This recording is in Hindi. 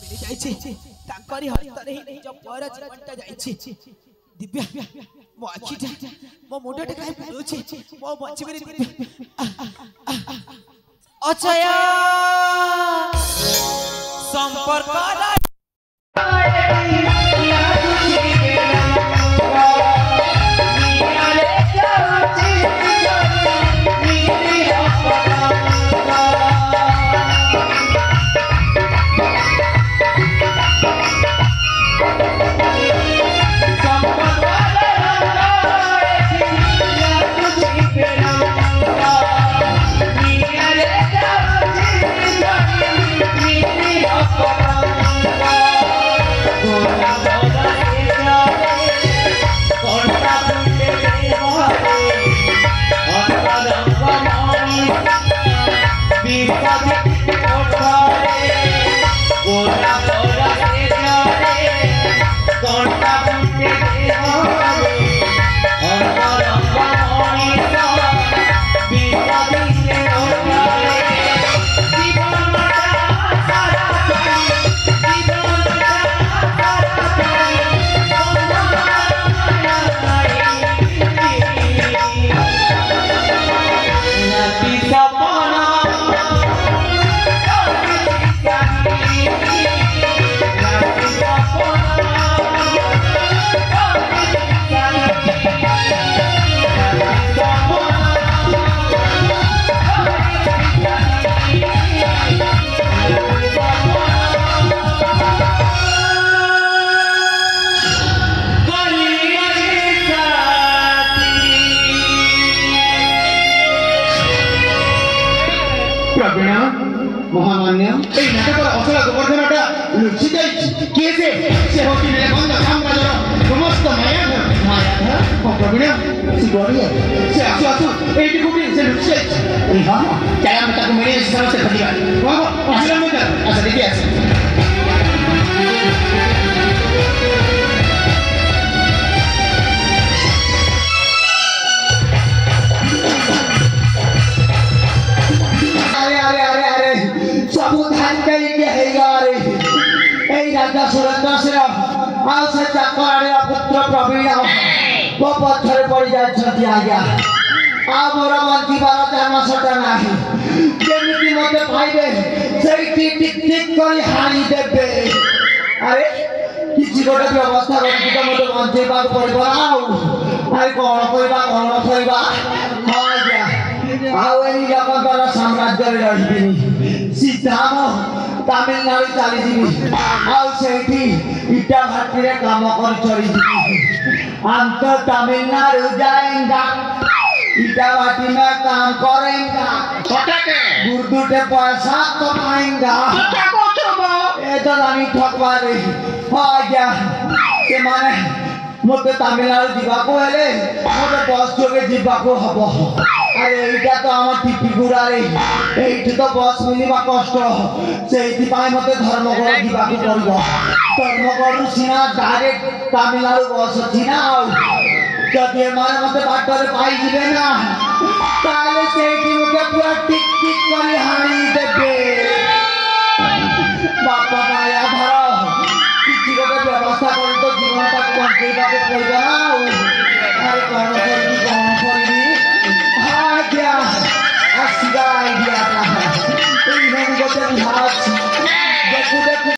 जाइछि तांकरी हस्तरे ही निज पर जीवनटा जाइछि दिव्या मो आखिटा मो मुंडटा काई पडुछि मो बचिबेरी दिव्या अचया संपर्क महामान्य नाटक असला गोवर्धनटा लुचि जाइछि के से होती नीलकंठ साम्राज्यर समस्त मायाधर प्रवीण से गड़िया से आसु एटी कोटी से लुचि जाइछि हां चला हम ताको मेरे समस्त खदिबा हां असला में अच्छा देखिए पुत्र प्रवीण वो पत्थर पड़ जाती आज्ञा आ मोर बंचिबार चामसटा नाही जेमिति मते पाइबे सेठी टिक टिक करी हानी देबे अरे किछि गोटे व्यवस्था करके तो मते बंचिबा पड़बो अरे कोन करबा हां आज्ञा आउ एनी जगतर साम्राज्य रे रहिबिनी सीधा तमिलनाडु चली जीवी आउ सेठी इटा भाटी रे काम कर चली जीवी हम तो तमिलनाडु जाएंगे इटा भाटी में काम करेंगे कटके गुरदुटे पैसा कमाएंगे ए तो रानी ठकवा रे आज्ञा के माने मते तमिलनाडु जीवाको हेले मते बस जोगे जीवाको हबो अरे एटा तो हम टिपी गुड़ा रे एठी तो बस मिलिबा कष्ट सेठी पाए मते धर्मगढ़ जीवाको पड़िबो धर्मगढ़ सिना डायरेक्ट तमिलनाडु बस छिना जदि माने मते बाटरे पाई जिबे ना ताले सेठी मते पूरा टिक टिक करी हानी देबे बापा माया धर किछि गोटे व्यवस्था करी तो जीवनटा बंचेबा के पड़िबो ना अरे कोन करबी आज्ञा आसिगा आइडिया का तो इन्होंने गोटे भाग देखो